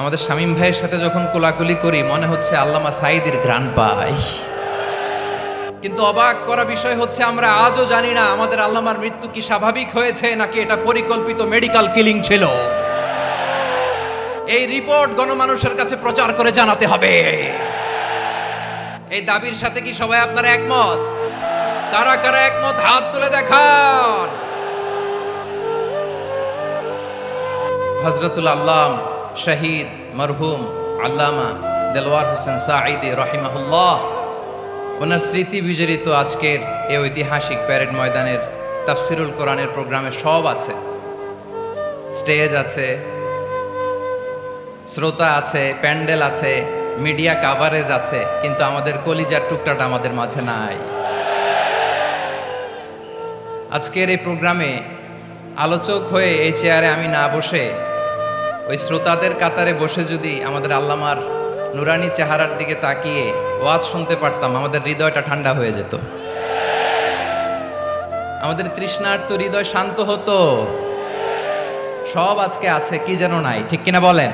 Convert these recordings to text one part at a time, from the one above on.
আমাদের শামীম ভাইয়ের সাথে যখন কোলাকুলি করি মনে হচ্ছে আল্লামা সাঈদীর ঘ্রাণ পাই। কিন্তু অবাক করা বিষয় হচ্ছে আমরা আজও জানি না আমাদের আল্লামার মৃত্যু কি স্বাভাবিক হয়েছে নাকি এটা পরিকল্পিত মেডিকেল কিলিং ছিল। এই রিপোর্ট গণমানুষের কাছে প্রচার করে জানাতে হবে। এই দাবির সাথে কি সবাই আপনারা একমত? কারা কারা একমত হাত তুলে দেখান। হযরতুল আল্লাম শহীদ মরহুম আল্লামা দেলওয়ার হোসেন সাঈদী রাহিমাহুল্লাহ, ওনার স্মৃতি বিজড়িত আজকের এই ঐতিহাসিক প্যারেড ময়দানের তাফসিরুল কোরআনের প্রোগ্রামে সব আছে। স্টেজ আছে, শ্রোতা আছে, প্যান্ডেল আছে, মিডিয়া কাভারেজ আছে, কিন্তু আমাদের কলিজার টুকরাটা আমাদের মাঝে নাই। আজকের এই প্রোগ্রামে আলোচক হয়ে এই চেয়ারে আমি না বসে ওই শ্রোতাদের কাতারে বসে যদি আমাদের আল্লামার নুরানি চেহারার দিকে তাকিয়ে ওয়াজ শুনতে পারতাম, আমাদের হৃদয়টা ঠান্ডা হয়ে যেত, আমাদের তৃষ্ণার্ত হৃদয় শান্ত হতো। সব আজকে আছে, কি যেন নাই, ঠিক কিনা বলেন?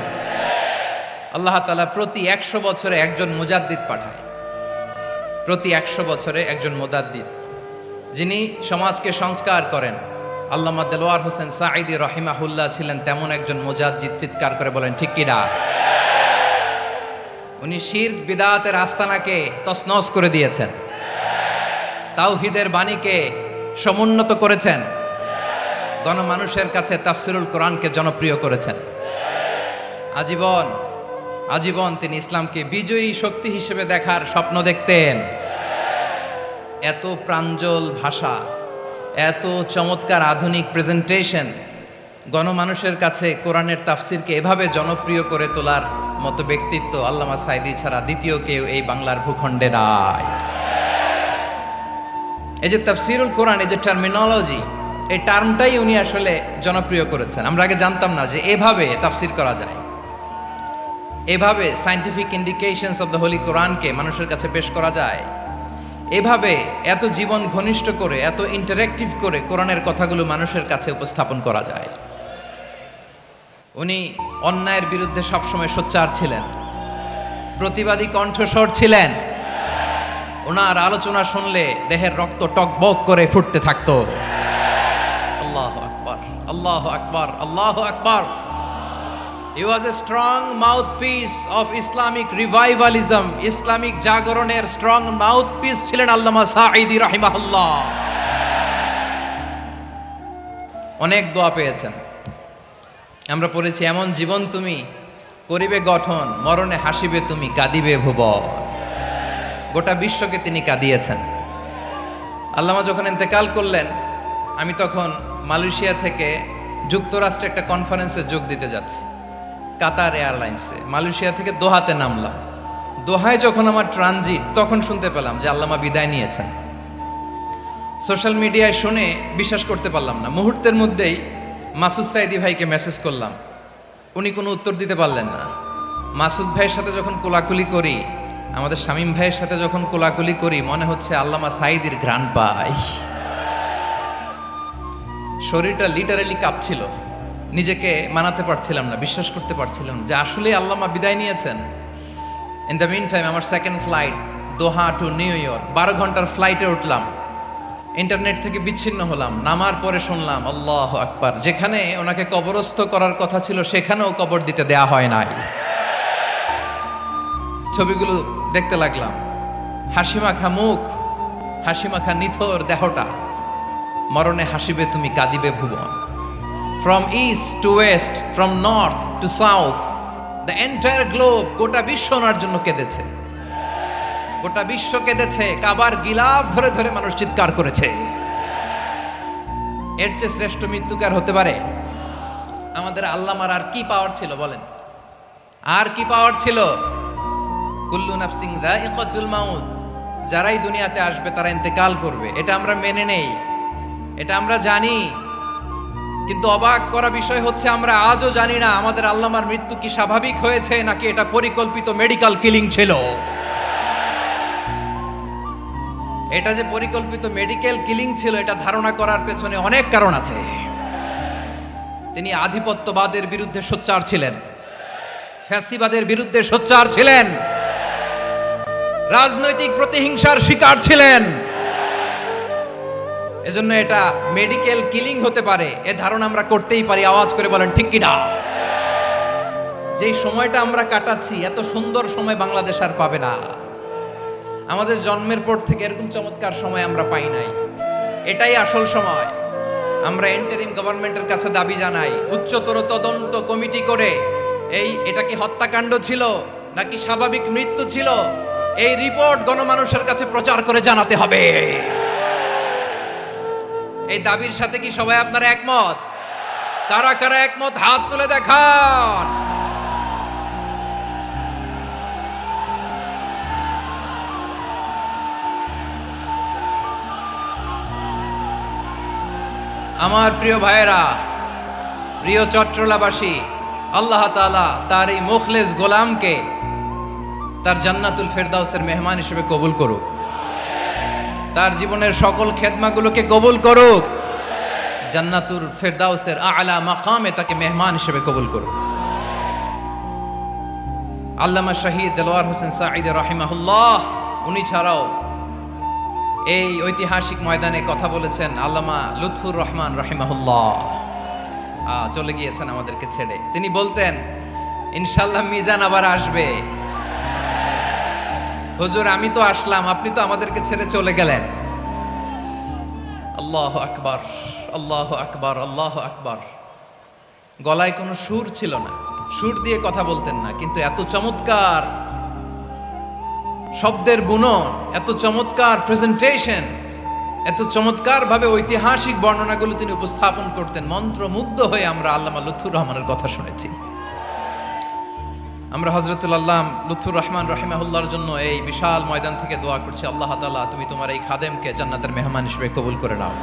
আল্লাহ তাআলা প্রতি 100 বছরে একজন মুজাদ্দিদ পাঠায়, প্রতি 100 বছরে একজন মুজাদ্দিদ, যিনি সমাজকে সংস্কার করেন। আল্লামা দেলওয়ার হোসেন সাঈদী রাহিমাহুল্লাহ ছিলেন তেমন একজন মুজাদ্দিদ। চিৎকার করে বলেন ঠিক কিনা? উনি শিরক বিদআতের আস্তানাকে তছনছ করে দিয়েছেন, তাওহীদের বাণীকে সমুন্নত করেছেন, গণমানুষের কাছে তাফসিরুল কোরআনকে জনপ্রিয় করেছেন। আজীবন আজীবন তিনি ইসলামকে বিজয়ী শক্তি হিসেবে দেখার স্বপ্ন দেখতেন। এত প্রাঞ্জল ভাষা, এত চমৎকার আধুনিক প্রেজেন্টেশন, গণমানুষের কাছে কোরআনের তাফসিরকে এভাবে জনপ্রিয় করে তোলার মতো ব্যক্তিত্ব আল্লামা সাঈদী ছাড়া দ্বিতীয় কেউ এই বাংলার ভূখণ্ডে নাই। এই যে তাফসিরুল কোরআন, এই যে টার্মিনোলজি, এই টার্মটাই উনি আসলে জনপ্রিয় করেছেন। আমরা আগে জানতাম না যে এভাবে তাফসির করা যায়, এভাবে scientific indications of the Holi কোরআনকে মানুষের কাছে পেশ করা যায়, এভাবে এত জীবন ঘনিষ্ঠ করে, এত ইন্টারেক্টিভ করে কোরআনের কথাগুলো মানুষের কাছে উপস্থাপন করা যায়। উনি অন্যায়ের বিরুদ্ধে সবসময় সোচ্চার ছিলেন, প্রতিবাদী কণ্ঠস্বর ছিলেন। ওনার আলোচনা শুনলে দেহের রক্ত টকবক করে ফুটতে থাকতো। আল্লাহু আকবার, আল্লাহু আকবার, আল্লাহু আকবার। He was a strong mouthpiece of Islamic revivalism. Islamic জাগরণের স্ট্রং মাউথপিস ছিলেন আল্লামা সাঈদী রাহিমাহুল্লাহ। অনেক দোয়া পেয়েছেন, আমরা পড়েছি, এমন জীবন তুমি করিবে গঠন, মরণে হাসিবে তুমি, কাঁদিবে ভুবন। গোটা বিশ্বকে তিনি কাঁদিয়েছেন। আল্লামা যখন ইন্তেকাল করলেন, আমি তখন মালয়েশিয়া থেকে যুক্তরাষ্ট্রে একটা কনফারেন্সে যোগ দিতে যাচ্ছি, কাতার এয়ারলাইন্সে। মালয়েশিয়া থেকে দোহাতে নামলাম। দোহায় যখন আমার ট্রানজিট, তখন শুনতে পেলাম যে আল্লামা বিদায় নিয়েছেন। সোশ্যাল মিডিয়ায় শুনে বিশ্বাস করতে পারলাম না। মুহূর্তের মধ্যেই মাসুদ সাঈদী ভাইকে মেসেজ করলাম, উনি কোনো উত্তর দিতে পারলেন না। মাসুদ ভাইয়ের সাথে যখন কোলাকুলি করি, আমাদের শামীম ভাইয়ের সাথে যখন কোলাকুলি করি, মনে হচ্ছে আল্লামা সাঈদীর ঘ্রাণ পাই। শরীরটা লিটারালি কাঁপছিল, নিজেকে মানাতে পারছিলাম না, বিশ্বাস করতে পারছিলাম যে আসলে আল্লামা বিদায় নিয়েছেন। ইন দ্য মিন টাইম আমার সেকেন্ড ফ্লাইট দোহা টু নিউ ইয়র্ক, 12 ঘন্টার ফ্লাইটে উঠলাম, ইন্টারনেট থেকে বিচ্ছিন্ন হলাম। নামার পরে শুনলাম আল্লাহু আকবার, যেখানে ওনাকে কবরস্থ করার কথা ছিল সেখানেও কবর দিতে দেয়া হয় নাই। ছবিগুলো দেখতে লাগলাম, হাসিমাখা মুখ, হাসিমাখা নিথর দেহটা, মরণে হাসিবে তুমি, কাঁদিবে ভুবন। From east to west, from north to south, the entire globe, গোটা বিশ্ব ওনার জন্য কেঁদেছে, গোটা বিশ্ব কেঁদেছে। কাবার গিলাফ ধরে ধরে মানুষ চিৎকার করেছে। এর চেয়ে শ্রেষ্ঠ মৃত্যুকার হতে পারে? আমাদের আল্লামার আর কি পাওয়ার ছিল বলেন? আর কি পাওয়ার ছিল? কুল্লু নাফসিন যায়িকাতুল মাউত, যারাই দুনিয়াতে আসবে তারা ইন্তেকাল করবে, এটা আমরা মেনে নেই, এটা আমরা জানি। কিন্তু অবাক করা বিষয় হচ্ছে আমরা আজও জানি না আমাদের আল্লামার মৃত্যু কি স্বাভাবিক হয়েছে নাকি এটা পরিকল্পিত মেডিকেল কিলিং ছিল। এটা যে পরিকল্পিত মেডিকেল কিলিং ছিল, এটা ধারণা করার পেছনে অনেক কারণ আছে। তিনি আধিপত্যবাদের বিরুদ্ধে সোচ্চার ছিলেন, ফ্যাসিবাদের বিরুদ্ধে সোচ্চার ছিলেন, রাজনৈতিক প্রতিহিংসার শিকার ছিলেন। এজন্য এটা মেডিকেল কিলিং হতে পারে এ ধারণা আমরা করতেই পারি। আওয়াজ করে বলেন ঠিক কিনা? যেই সময়টা আমরা কাটাচ্ছি, এত সুন্দর সময় বাংলাদেশ আর পাবে না। আমাদের জন্মের পর থেকে এরকম চমৎকার সময় আমরা পাই নাই। এটাই আসল সময়। আমরা ইন্টারিম গভর্নমেন্টের কাছে দাবি জানাই, উচ্চতর তদন্ত কমিটি করে এটা কি হত্যাকাণ্ড ছিল নাকি স্বাভাবিক মৃত্যু ছিল, এই রিপোর্ট গণমানুষের কাছে প্রচার করে জানাতে হবে। এই দাবির সাথে কি সবাই আপনারা একমত? কারা কারা একমত হাত তুলে দেখান। আমার প্রিয় ভাইয়েরা, প্রিয় চট্টলাবাসী, আল্লাহ তাআলা তার এই মুখলেস গোলামকে তার জান্নাতুল ফেরদাউসের মেহমান হিসেবে কবুল করুক। তার জীবনের সকল খেদমাগুলোকে কবুল করুক। জান্নাতুল ফেরদাউসের আলা মাকামে তাকে মেহমান হিসেবে কবুল করুক। আল্লামা শহীদ দেলোয়ার হোসেন সাঈদী রাহিমাহুল্লাহ, উনি ছাড়াও এই ঐতিহাসিক ময়দানে কথা বলেছেন আল্লামা লুৎফুর রহমান রাহিমাহুল্লাহ। চলে গিয়েছেন আমাদেরকে ছেড়ে। তিনি বলতেন, ইনশাআল্লাহ মিজান আবার আসবে। হুজুর, আমি তো আসলাম, আপনি তো আমাদেরকে ছেড়ে চলে গেলেন। আল্লাহু আকবার, আল্লাহু আকবার, আল্লাহু আকবার। গলায় কোনো সুর ছিল না, সুর দিয়ে কথা বলতেন না, কিন্তু এত চমৎকার শব্দের বুনন, এত চমৎকার প্রেজেন্টেশন, এত চমৎকার ভাবে ঐতিহাসিক বর্ণনাগুলো তিনি উপস্থাপন করতেন। মন্ত্রমুগ্ধ হয়ে আমরা আল্লামা লুৎফুর রহমানের কথা শুনেছি। আমরা হযরতুল আল্লাহ লুৎফুর রহমান রাহিমাহুল্লাহর জন্য এই বিশাল ময়দান থেকে দোয়া করছি, আল্লাহ তাআলা তুমি তোমার এই খাদেমকে জান্নাতের মেহমান হিসেবে কবুল করে নাও।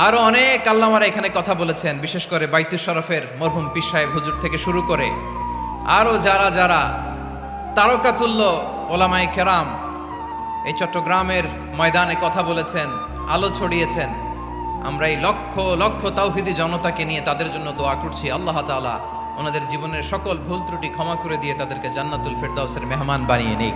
আরো অনেক আল্লামারা এখানে কথা বলেছেন, বিশেষ করে বাইতুল শরফের মরহুম পীর সাহেব হুজুর থেকে শুরু করে আরো যারা যারা তারকাতুল্য ওলামায়ে কেরাম এই চট্টগ্রামের ময়দানে কথা বলেছেন, আলো ছড়িয়েছেন। আমরা এই লক্ষ লক্ষ তাওহীদি জনতাকে নিয়ে তাদের জন্য দোয়া করছি, আল্লাহ তাআলা ওনাদের জীবনের সকল ভুল ত্রুটি ক্ষমা করে দিয়ে তাদেরকে জান্নাতুল ফেরদাউসের মেহমান বানিয়ে নিক।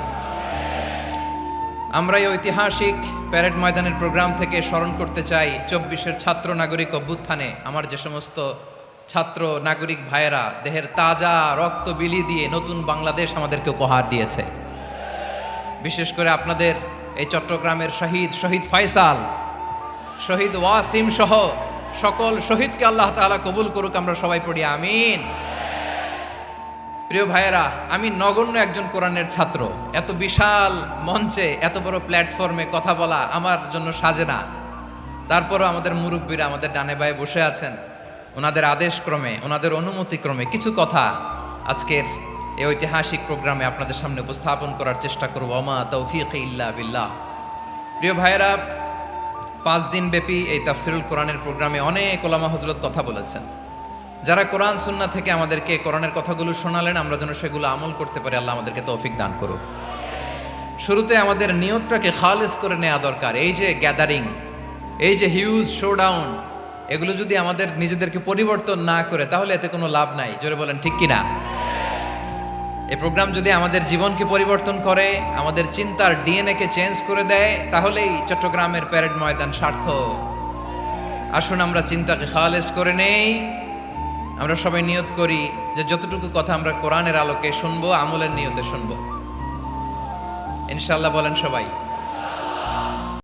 আমরা এই ঐতিহাসিক প্যারেড ময়দানের প্রোগ্রাম থেকে স্মরণ করতে চাই 24-এর ছাত্র নাগরিক অভ্যুত্থানে আমার যে সমস্ত ছাত্র নাগরিক ভাইয়েরা দেহের তাজা রক্ত বিলি দিয়ে নতুন বাংলাদেশ আমাদেরকে উপহার দিয়েছে। বিশেষ করে আপনাদের এই চট্টগ্রামের শহীদ ফাইসাল, শহীদ ওয়াসিম সহ সকল শহীদকে আল্লাহ তাআলা কবুল করুক। আমরা সবাই পড়ি আমিন। প্রিয় ভাইয়েরা, আমি নগণ্য একজন কোরআনের ছাত্র, এত বিশাল মঞ্চে এত বড় প্ল্যাটফর্মে কথা বলা আমার জন্য সাজে না। তারপরও আমাদের মুরব্বীরা আমাদের ডানে বায়ে বসে আছেন, ওনাদের আদেশ ক্রমে, ওনাদের অনুমতি ক্রমে কিছু কথা আজকের এই ঐতিহাসিক প্রোগ্রামে আপনাদের সামনে উপস্থাপন করার চেষ্টা করব। ওমা তৌফিক ইল্লা বিল্লাহ। প্রিয় ভাইয়েরা, 5 দিন ব্যাপী এই তাফসিরুল কোরআনের প্রোগ্রামে অনেক ওলামা হযরত কথা বলেছেন। যারা কোরআন সুন্নাহ থেকে আমাদেরকে কোরআনের কথাগুলো শোনালেন, আমরা যেন সেগুলো আমল করতে পারি, আল্লাহ আমাদেরকে তৌফিক দান করুক। শুরুতে আমাদের নিয়তটাকে খালেস করে নেওয়া দরকার। এই যে গ্যাদারিং, এই যে হিউজ শোডাউন, এগুলো যদি আমাদের নিজেদেরকে পরিবর্তন না করে তাহলে এতে কোনো লাভ নাই। জোরে বলেন ঠিক কিনা? এই প্রোগ্রাম যদি আমাদের জীবনকে পরিবর্তন করে, আমাদের চিন্তার ডিএনএ কে চেঞ্জ করে দেয়, তাহলেই চট্টগ্রামের প্যারেড ময়দান সার্থক। আসুন আমরা চিন্তাকে খালেস করে নেই। আমরা সবাই নিয়ত করি যে যতটুকু কথা আমরা কোরআনের আলোকে শুনবো, আমলের নিয়তে শুনবো ইনশাআল্লাহ। বলেন সবাই।